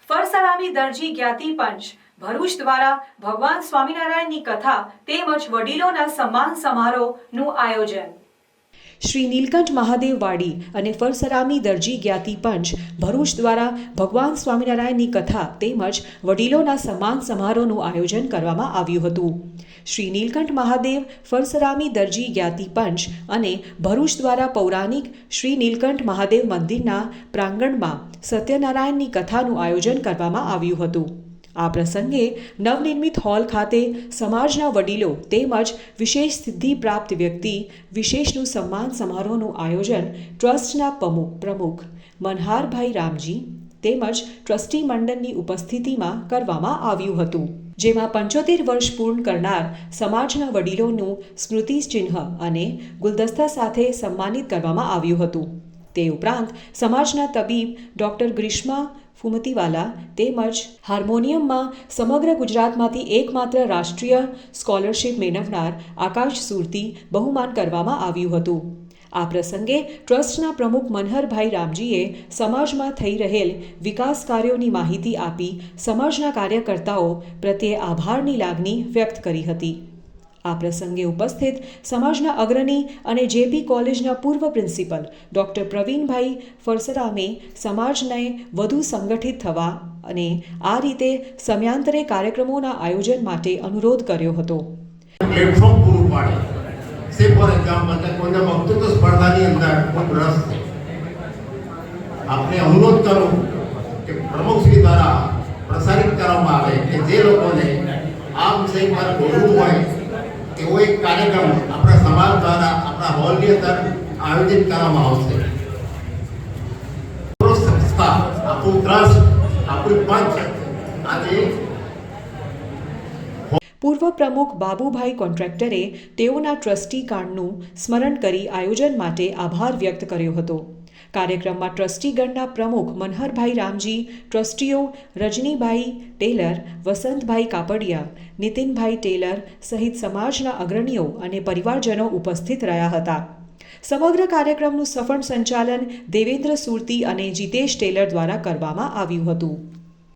ફરસરામી દરજી જ્ઞાતિ પંચ ભરૂચ દ્વારા ભગવાન સ્વામિનારાયણની કથા તેમજ વડીલોના સન્માન સમારોહનું આયોજન. શ્રી નીલકંઠ મહાદેવ વાડી અને ફરસરામી દરજી જ્ઞાતિ પંચ ભરૂચ દ્વારા ભગવાન સ્વામિનારાયણની કથા તેમજ વડીલોના સન્માન સમારોહનું આયોજન કરવામાં આવ્યું હતું. શ્રી નીલકંઠ મહાદેવ ફરસરામી દરજી જ્ઞાતિ પંચ અને ભરૂચ દ્વારા પૌરાણિક શ્રી નીલકંઠ મહાદેવ મંદિરના પ્રાંગણમાં સત્યનારાયણની કથાનું આયોજન કરવામાં આવ્યું હતું. આ પ્રસંગે નવનિર્મિત હોલ ખાતે સમાજના વડીલો તેમજ વિશેષ સિદ્ધિ પ્રાપ્ત વ્યક્તિ વિશેષનું સન્માન સમારોહનું આયોજન ટ્રસ્ટના પ્રમુખ મનહારભાઈ રામજી તેમજ ટ્રસ્ટી મંડળની ઉપસ્થિતિમાં કરવામાં આવ્યું હતું, જેમાં 75 વર્ષ પૂર્ણ કરનાર સમાજના વડીલોનું સ્મૃતિ ચિહ્ન અને ગુલદસ્તા સાથે સન્માનિત કરવામાં આવ્યું હતું. તે ઉપરાંત સમાજના તબીબ ડૉક્ટર ગ્રીષ્મા ફુમતીવાલા તેમજ હાર્મોનિયમમાં સમગ્ર ગુજરાતમાંથી એકમાત્ર રાષ્ટ્રીય સ્કોલરશિપ મેળવનાર આકાશ સુરતી બહુમાન કરવામાં આવ્યું હતું. આ પ્રસંગે ટ્રસ્ટના પ્રમુખ મનહરભાઈ રામજીએ સમાજમાં થઈ રહેલ વિકાસ કાર્યોની માહિતી આપી સમાજના કાર્યકર્તાઓ પ્રત્યે આભારની લાગણી વ્યક્ત કરી હતી. આ પ્રસંગે ઉપસ્થિત સમાજના અગ્રણી અને જેપી કોલેજના પૂર્વ પ્રિન્સિપલ ડૉક્ટર પ્રવીણભાઈ ફરસરામે સમાજને વધુ સંગઠિત થવા અને આ રીતે સમયાંતરે કાર્યક્રમોના આયોજન માટે અનુરોધ કર્યો હતો. પ્લેટફોર્મ પૂરું પાડે સે ફોર એક્ઝામ્પલ કે કોઈને વક્તૃત્વ સ્પર્ધાની અંદર ખૂબ રસ છે, આપણે અનુરોધ કરું કે પ્રમુખશ્રી દ્વારા પ્રસારિત કરવામાં આવે કે જે લોકોને આ વિષય પર બોલવું હોય એવો એક કાર્યક્રમ આપણા સમાજ દ્વારા આપણા હોલની અંદર આયોજિત કરવામાં આવશે. સંસ્થા, આપણું ટ્રસ્ટ, આપણું પંચ આજે પૂર્વ પ્રમુખ બાબુભાઈ કોન્ટ્રાક્ટરે તેઓના ટ્રસ્ટી કાર્ડનું સ્મરણ કરી આયોજન માટે આભાર વ્યક્ત કર્યો હતો. કાર્યક્રમમાં ટ્રસ્ટીગણના પ્રમુખ મનહરભાઈ રામજી, ટ્રસ્ટીઓ રજનીભાઈ ટેલર, વસંતભાઈ કાપડિયા, નીતિનભાઈ ટેલર સહિત સમાજના અગ્રણીઓ અને પરિવારજનો ઉપસ્થિત રહ્યા હતા. સમગ્ર કાર્યક્રમનું સફળ સંચાલન દેવેન્દ્ર સુરતી અને જીતેશ ટેલર દ્વારા કરવામાં આવ્યું હતું.